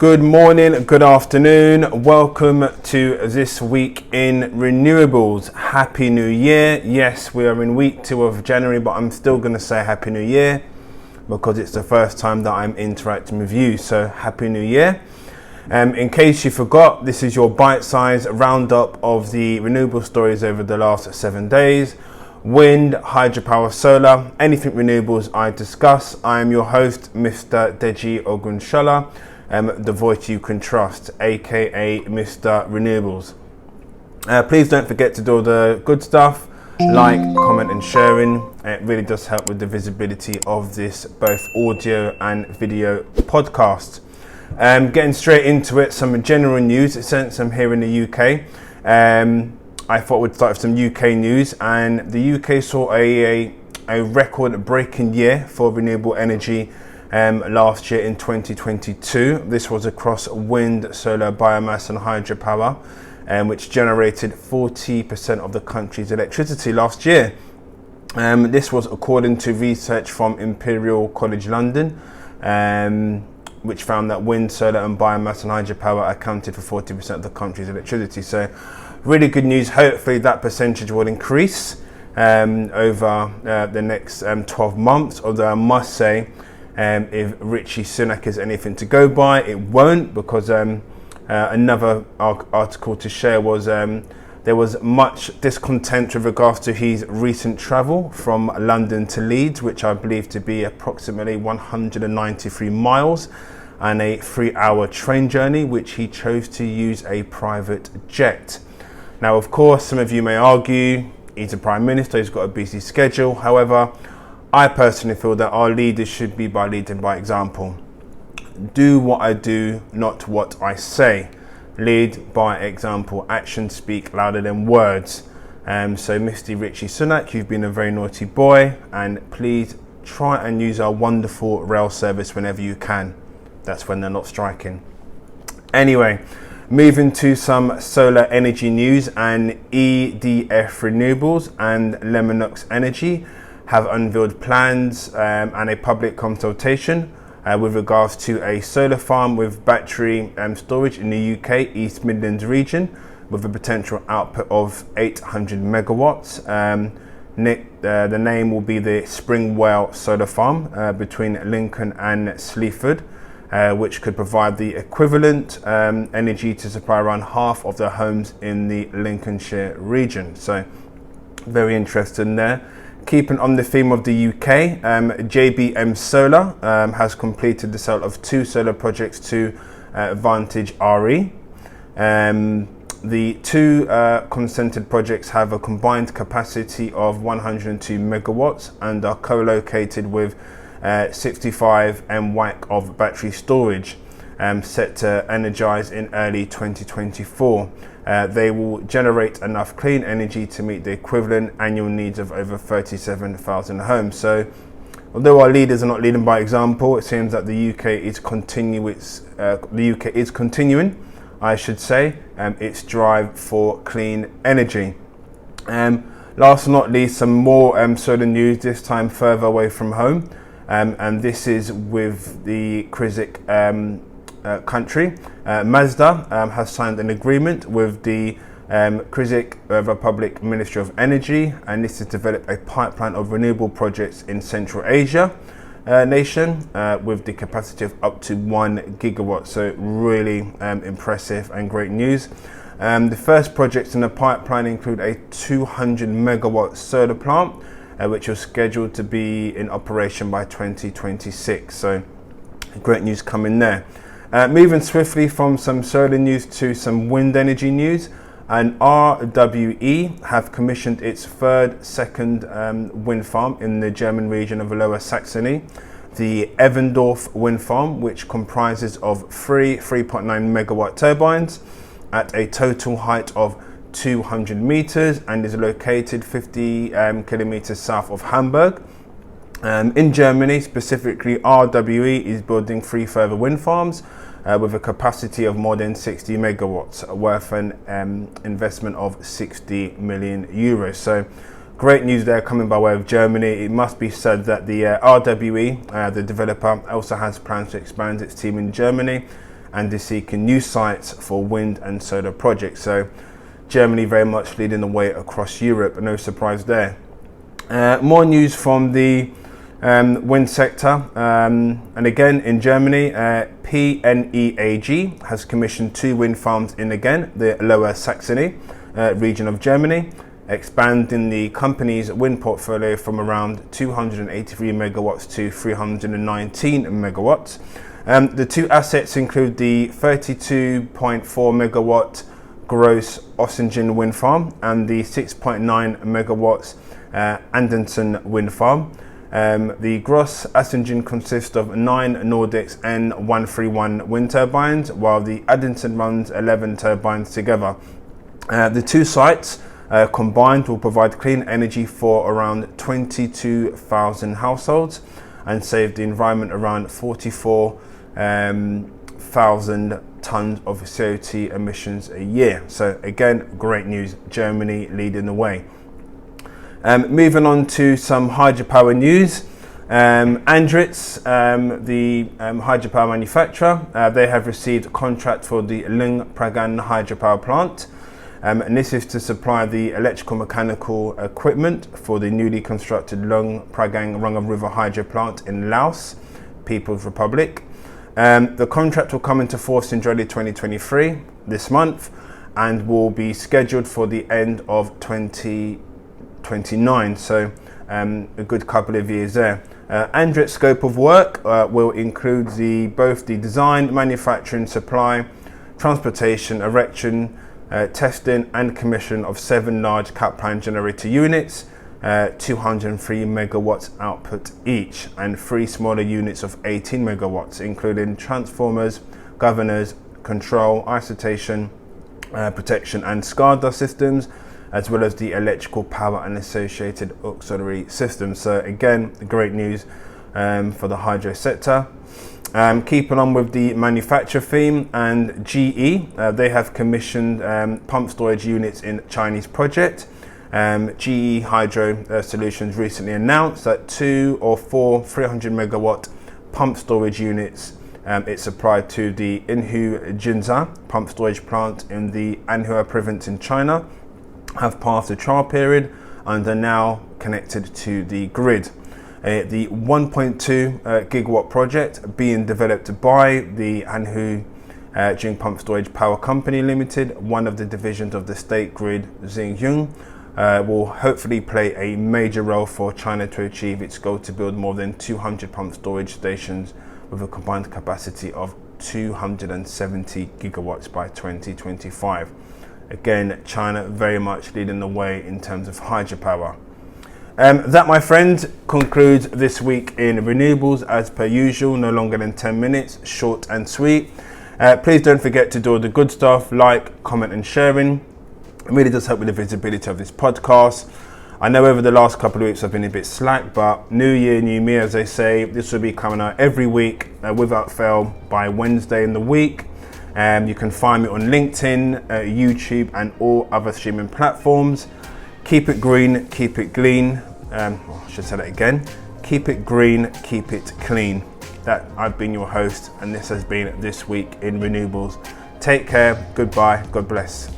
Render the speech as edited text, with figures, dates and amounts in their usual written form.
Good morning, good afternoon. Welcome to this week in Renewables. Happy New Year. Yes, we are in week 2 of January, but I'm still going to say Happy New Year because it's the first time that I'm interacting with you. So Happy New Year. In case you forgot, this is your bite-sized roundup of the renewable stories over the last 7 days. Wind, hydropower, solar, anything renewables I discuss. I am your host, Mr. Deji Ogunshola. The voice you can trust, aka Mr. Renewables. Please don't forget to do all the good stuff, like, comment and sharing. It really does help with the visibility of this both audio and video podcast. Getting straight into it, some general news since I'm here in the UK. I thought we'd start with some UK news, and the UK saw a record-breaking year for renewable energy last year in 2022. This was across wind, solar, biomass and hydropower, which generated 40% of the country's electricity last year. This was according to research from Imperial College London, which found that wind, solar and biomass and hydropower accounted for 40% of the country's electricity. So really good news. Hopefully that percentage will increase over the next 12 months, although I must say, if Richie Sunick is anything to go by, it won't, because another article to share was there was much discontent with regards to his recent travel from London to Leeds, which I believe to be approximately 193 miles and a 3-hour train journey, which he chose to use a private jet. Now, of course, some of you may argue he's a prime minister, he's got a busy schedule. However, I personally feel that our leaders should be leading by example. Do what I do, not what I say. Lead by example. Actions speak louder than words. So Mr. Richie Sunick, you've been a very naughty boy, and please try and use our wonderful rail service whenever you can. That's when they're not striking. Anyway, moving to some solar energy news, and EDF Renewables and Lemonux Energy have unveiled plans and a public consultation with regards to a solar farm with battery storage in the UK East Midlands region with a potential output of 800 megawatts. The name will be the Springwell Solar Farm between Lincoln and Sleaford, which could provide the equivalent energy to supply around half of the homes in the Lincolnshire region. So very interesting there. Keeping on the theme of the UK, JBM Solar has completed the sale of 2 solar projects to Vantage RE. The 2 consented projects have a combined capacity of 102 megawatts and are co-located with 65 MW of battery storage, set to energize in early 2024. They will generate enough clean energy to meet the equivalent annual needs of over 37,000 homes. So, although our leaders are not leading by example, it seems that the UK is continuing, I should say, its drive for clean energy. Last but not least, some more solar news, this time further away from home, and this is with the Crizic country. Mazda has signed an agreement with the Crizic Republic Ministry of Energy, and this is to develop a pipeline of renewable projects in Central Asia nation with the capacity of up to 1 gigawatt. So really impressive and great news. The first projects in the pipeline include a 200 megawatt solar plant, which was scheduled to be in operation by 2026. So great news coming there. Moving swiftly from some solar news to some wind energy news, and RWE have commissioned its second wind farm in the German region of Lower Saxony, the Evendorf wind farm, which comprises of 3.9 megawatt turbines at a total height of 200 meters and is located 50 kilometers south of Hamburg. In Germany, specifically, RWE is building 3 further wind farms with a capacity of more than 60 megawatts, worth an investment of 60 million euros. So great news there coming by way of Germany. It must be said that the RWE, the developer, also has plans to expand its team in Germany and is seeking new sites for wind and solar projects. So Germany very much leading the way across Europe, no surprise there. More news from the wind sector, and again in Germany, PNEAG has commissioned 2 wind farms in again the Lower Saxony region of Germany, expanding the company's wind portfolio from around 283 megawatts to 319 megawatts. The 2 assets include the 32.4 megawatt Gross Ossingen wind farm and the 6.9 megawatts Andensen wind farm. The Gross Ossingen consists of 9 Nordex N131 wind turbines, while the Andensen runs 11 turbines together. The 2 sites combined will provide clean energy for around 22,000 households and save the environment around 44,000 tons of CO2 emissions a year. So again, great news, Germany leading the way. Moving on to some hydropower news. Andritz, the hydropower manufacturer, they have received a contract for the Lung Pragan hydropower plant. And this is to supply the electrical mechanical equipment for the newly constructed Lung Pragan Runga River hydro plant in Laos, People's Republic. The contract will come into force in July 2023, this month, and will be scheduled for the end of 2029, so a good couple of years there. Andritz's scope of work will include both the design, manufacturing, supply, transportation, erection, testing and commission of 7 large Kaplan generator units, 203 megawatts output each, and 3 smaller units of 18 megawatts, including transformers, governors, control, isolation, protection and SCADA systems, as well as the electrical power and associated auxiliary systems. So again, great news for the hydro sector. Keeping on with the manufacturer theme, and GE, they have commissioned pump storage units in Chinese project. GE Hydro Solutions recently announced that 2 or 4 300 megawatt pump storage units it supplied to the Inhu Jinza pump storage plant in the Anhui province in China have passed the trial period and are now connected to the grid. The 1.2 gigawatt project being developed by the Anhui Jing Pump Storage Power Company Limited, one of the divisions of the state grid Xingyun, will hopefully play a major role for China to achieve its goal to build more than 200 pump storage stations with a combined capacity of 270 gigawatts by 2025. Again, China very much leading the way in terms of hydropower. That, my friends, concludes this week in renewables as per usual, no longer than 10 minutes, short and sweet. Please don't forget to do all the good stuff, like, comment and sharing. It really does help with the visibility of this podcast. I know over the last couple of weeks I've been a bit slack, but new year, new me, as they say. This will be coming out every week without fail by Wednesday in the week. You can find me on LinkedIn, YouTube and all other streaming platforms. Keep it green, keep it clean. I should say that again. Keep it green, keep it clean. That I've been your host, and this has been This Week in Renewables. Take care, goodbye, God bless.